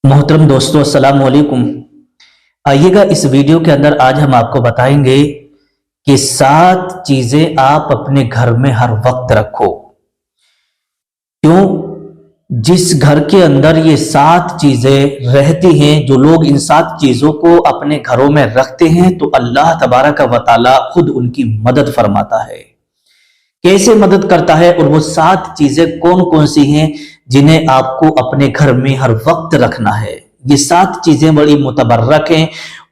मोहतरम दोस्तों, अस्सलाम वालेकुम। आइएगा इस वीडियो के अंदर आज हम आपको बताएंगे कि 7 चीजें आप अपने घर में हर वक्त रखो। क्यों? जिस घर के अंदर ये 7 चीजें रहती हैं, जो लोग इन 7 चीजों को अपने घरों में रखते हैं तो अल्लाह तबारक व तआला खुद उनकी मदद फरमाता है। कैसे मदद करता है और वो 7 चीजें कौन कौन सी हैं जिन्हें आपको अपने घर में हर वक्त रखना है। ये 7 चीजें बड़ी मुतबर्रक हैं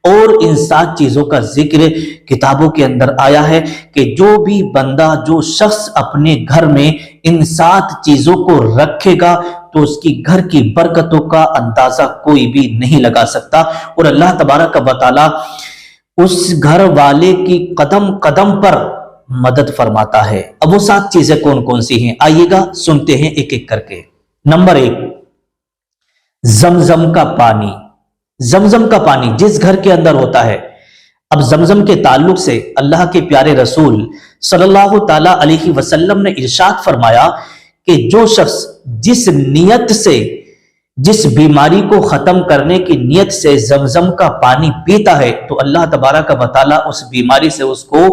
और इन 7 चीजों का जिक्र किताबों के अंदर आया है कि जो भी बंदा, जो शख्स अपने घर में इन 7 चीजों को रखेगा तो उसकी घर की बरकतों का अंदाजा कोई भी नहीं लगा सकता और अल्लाह तबारक व तआला उस घर वाले की कदम कदम पर मदद फरमाता है। अब वो 7 चीजें कौन कौन सी हैं, आइएगा सुनते हैं एक एक करके। नंबर 1, जमजम का पानी। जमजम का पानी जिस घर के अंदर होता है। अब जमजम के ताल्लुक से अल्लाह के प्यारे रसूल सल्लल्लाहु ताला अलैहि वसल्लम ने इरशाद फरमाया कि जो शख्स जिस नियत से, जिस बीमारी को खत्म करने की नियत से जमजम का पानी पीता है तो अल्लाह तबारक व तआला उस बीमारी से उसको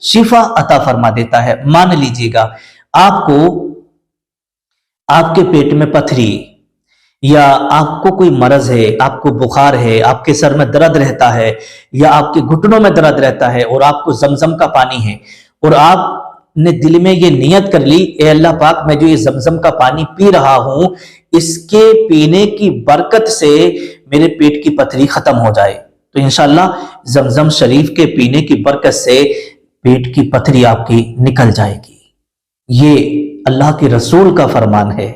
शिफा अता फरमा देता है। मान लीजिएगा आपको, आपके पेट में पथरी या आपको कोई मरज है, आपको बुखार है, आपके सर में दर्द रहता है या आपके घुटनों में दर्द रहता है और आपको जमजम का पानी है और आपने दिल में ये नियत कर ली, ए अल्लाह पाक, मैं जो ये जमजम का पानी पी रहा हूं इसके पीने की बरकत से मेरे पेट की पथरी खत्म हो जाए, तो इंशाअल्लाह जमजम शरीफ के पीने की बरकत से पेट की पथरी आपकी निकल जाएगी। ये अल्लाह के रसूल का फरमान है,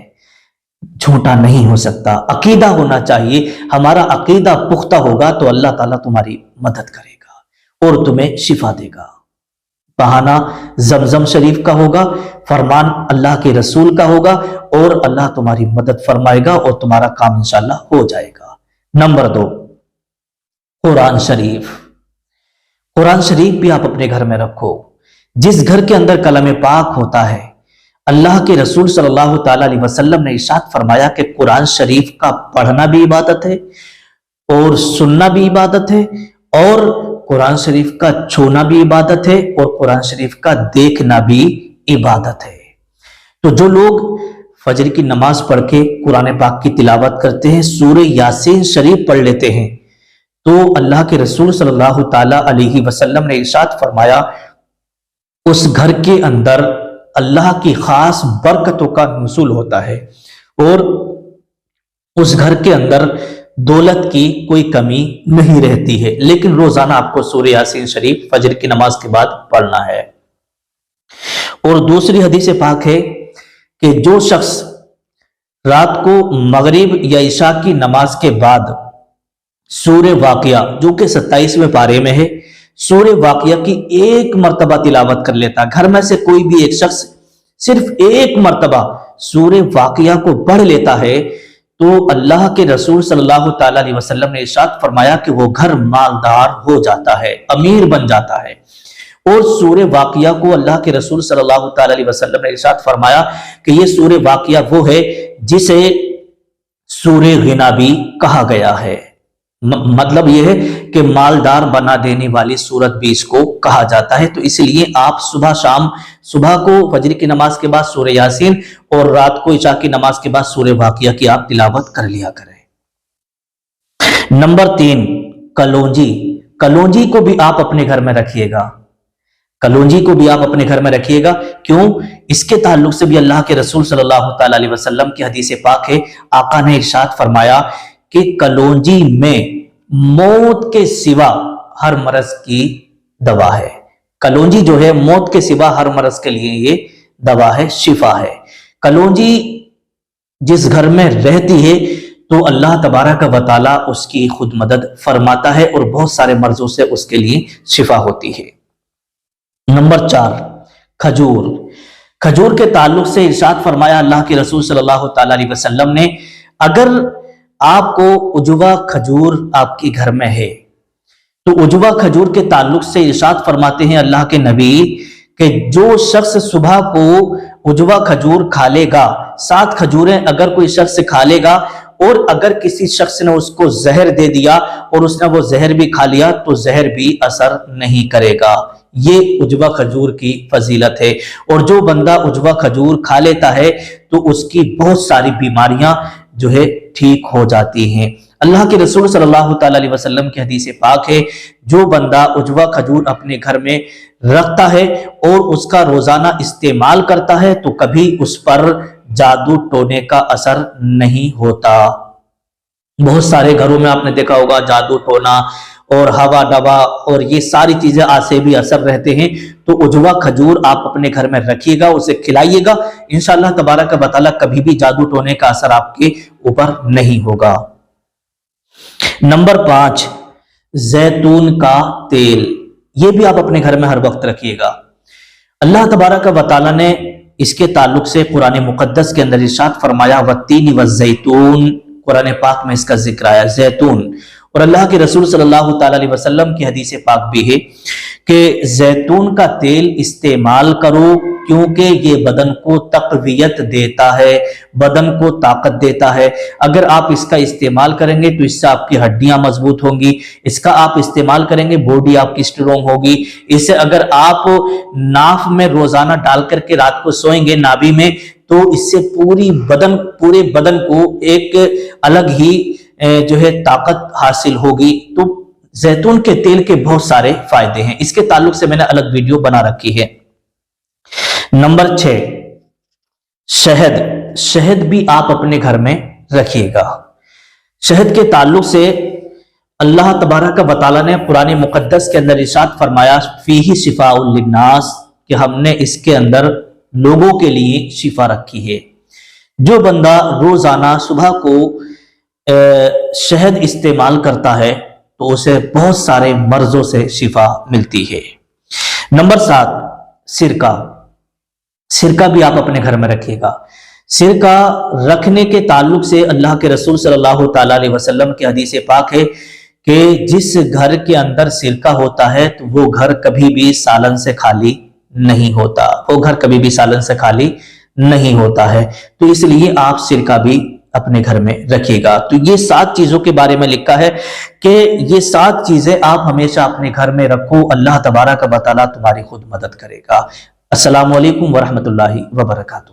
झूठा नहीं हो सकता। अकीदा होना चाहिए, हमारा अकीदा पुख्ता होगा तो अल्लाह ताला तुम्हारी मदद करेगा और तुम्हें शिफा देगा। बहाना जमजम शरीफ का होगा, फरमान अल्लाह के रसूल का होगा और अल्लाह तुम्हारी मदद फरमाएगा और तुम्हारा काम इंशाअल्लाह हो जाएगा। नंबर 2, कुरान शरीफ। कुरान शरीफ भी आप अपने घर में रखो। जिस घर के अंदर कलम पाक होता है, अल्लाह के रसूल सल्लल्लाहु ताला अलैहि वसल्लम ने इरशाद फरमाया कि कुरान शरीफ का पढ़ना भी इबादत है और सुनना भी इबादत है और कुरान शरीफ का छूना भी इबादत है और कुरान शरीफ का देखना भी इबादत है। तो जो लोग फजर की नमाज पढ़ के कुरान पाक की तिलावत करते हैं, सूरह यासीन शरीफ पढ़ लेते हैं, तो अल्लाह के रसूल सल्लल्लाहु ताला अलैहि वसल्लम ने इरशाद फरमाया उस घर के अंदर अल्लाह की खास बरकतों का नुज़ूल होता है और उस घर के अंदर दौलत की कोई कमी नहीं रहती है। लेकिन रोजाना आपको सूरह यासीन शरीफ फजर की नमाज के बाद पढ़ना है। और दूसरी हदीस पाक है कि जो शख्स रात को मगरिब या इशा की नमाज के बाद सूरह वाक़िया, जो कि 27वें पारे में है, सूरह वाक़िया की 1 मर्तबा तिलावत कर लेता, घर में से कोई भी एक शख्स सिर्फ 1 मर्तबा सूरह वाक़िया को पढ़ लेता है तो अल्लाह के रसूल सल्लल्लाहु ताला अलैहि वसल्लम ने इरशाद फरमाया कि वो घर मालदार हो जाता है, अमीर बन जाता है। और सूरह वाक़िया को अल्लाह के रसूल सल्लल्लाहु ताला अलैहि वसल्लम ने इरशाद फरमाया कि ये सूरह वाक़िया वो है जिसे सूरह गिना भी कहा गया है। मतलब यह है कि मालदार बना देने वाली सूरत भी इसको कहा जाता है। तो इसलिए आप सुबह शाम, सुबह को फजर की नमाज के बाद सूरह यासीन और रात को इशा की नमाज के बाद सूरह वाक़िया की आप तिलावत कर लिया करें। नंबर 3, कलौंजी। कलौंजी को भी आप अपने घर में रखिएगा। कलौंजी को भी आप अपने घर में रखिएगा। क्यों? इसके ताल्लुक से भी अल्लाह के रसूल सल्लल्लाहु ताला अलैहि वसल्लम की हदीस पाक है, आका ने इरशाद फरमाया कि कलौंजी में मौत के सिवा हर मरज की दवा है। कलौंजी जो है मौत के सिवा हर मरज के लिए ये दवा है, शिफा है। कलौंजी जिस घर में रहती है तो अल्लाह तबारक व तआला उसकी खुद मदद फरमाता है और बहुत सारे मर्जों से उसके लिए शिफा होती है। नंबर 4, खजूर। खजूर के ताल्लुक से इरशाद फरमाया अल्लाह के रसूल सल्लल्लाहु ताला अलैहि वसल्लम ने, अगर आपको उजवा खजूर आपके घर में है तो उजवा खजूर के ताल्लुक से इरशाद फरमाते हैं अल्लाह के नबी कि जो शख्स सुबह को उजवा खजूर खा लेगा, 7 खजूरें अगर कोई शख्स खा लेगा اور اگر کسی شخص نے اس کو زہر دے دیا اور اس نے وہ زہر بھی کھا لیا تو زہر بھی اثر نہیں کرے گا۔ یہ عجوہ کھجور کی فضیلت ہے، اور جو بندہ عجوہ کھجور کھا لیتا ہے تو اس کی بہت ساری بیماریاں جو ہے ٹھیک ہو جاتی ہیں۔ اللہ کے رسول صلی اللہ تعالی علیہ وسلم کی حدیث پاک ہے، جو بندہ عجوہ کھجور اپنے گھر میں رکھتا ہے اور اس کا روزانہ استعمال کرتا ہے تو کبھی اس پر جادو ٹونے کا اثر نہیں ہوتا۔ بہت سارے گھروں میں آپ نے دیکھا ہوگا جادو ٹونا اور ہوا ڈبا اور یہ ساری چیزیں سے بھی اثر رہتے ہیں، تو عجوہ کھجور آپ اپنے گھر میں رکھیے گا، اسے کھلائیے گا، انشاءاللہ تبارک و تعالی کبھی بھی جادو ٹونے کا اثر آپ کے اوپر نہیں ہوگا۔ نمبر 5، زیتون کا تیل، یہ بھی آپ اپنے گھر میں ہر وقت رکھیے گا۔ اللہ تبارک و تعالی نے اس کے تعلق سے قرآن مقدس کے اندر ارشاد فرمایا والتین والزیتون، قرآن پاک میں اس کا ذکر آیا زیتون، اور اللہ کے رسول صلی اللہ تعالی علیہ وسلم کی حدیث پاک بھی ہے کہ زیتون کا تیل استعمال کرو کیونکہ یہ بدن کو تقویت دیتا ہے، بدن کو طاقت دیتا ہے۔ اگر آپ اس کا استعمال کریں گے تو اس سے آپ کی ہڈیاں مضبوط ہوں گی، اس کا آپ استعمال کریں گے باڈی آپ کی اسٹرونگ ہوگی۔ اسے اگر آپ ناف میں روزانہ ڈال کر کے رات کو سوئیں گے نابی میں تو اس سے پورے بدن کو ایک الگ ہی جو ہے طاقت حاصل ہوگی۔ تو زیتون کے تیل کے بہت سارے فائدے ہیں، اس کے تعلق سے میں نے الگ ویڈیو بنا رکھی ہے۔ نمبر 6، شہد، شہد بھی آپ اپنے گھر میں رکھیے گا۔ شہد کے تعلق سے اللہ تبارک و تعالی نے قرآن مقدس کے اندر ارشاد فرمایا فیہ شفاء للناس، کہ ہم نے اس کے اندر لوگوں کے لیے شفا رکھی ہے۔ جو بندہ روزانہ صبح کو شہد استعمال کرتا ہے تو اسے بہت سارے مرضوں سے شفا ملتی ہے۔ نمبر 7، سرکہ، سرکہ بھی آپ اپنے گھر میں رکھیے گا۔ سرکہ رکھنے کے تعلق سے اللہ کے رسول صلی اللہ تعالی علیہ وسلم کی حدیث پاک ہے کہ جس گھر کے اندر سرکہ ہوتا ہے تو وہ گھر کبھی بھی سالن سے خالی نہیں ہوتا، وہ گھر کبھی بھی سالن سے خالی نہیں ہوتا ہے، تو اس لیے آپ سرکہ بھی اپنے گھر میں رکھیے گا۔ تو یہ 7 چیزوں کے بارے میں لکھا ہے کہ یہ 7 چیزیں آپ ہمیشہ اپنے گھر میں رکھو، اللہ تبارک و تعالی تمہاری خود مدد کرے گا۔ السلام علیکم ورحمۃ اللہ وبرکاتہ۔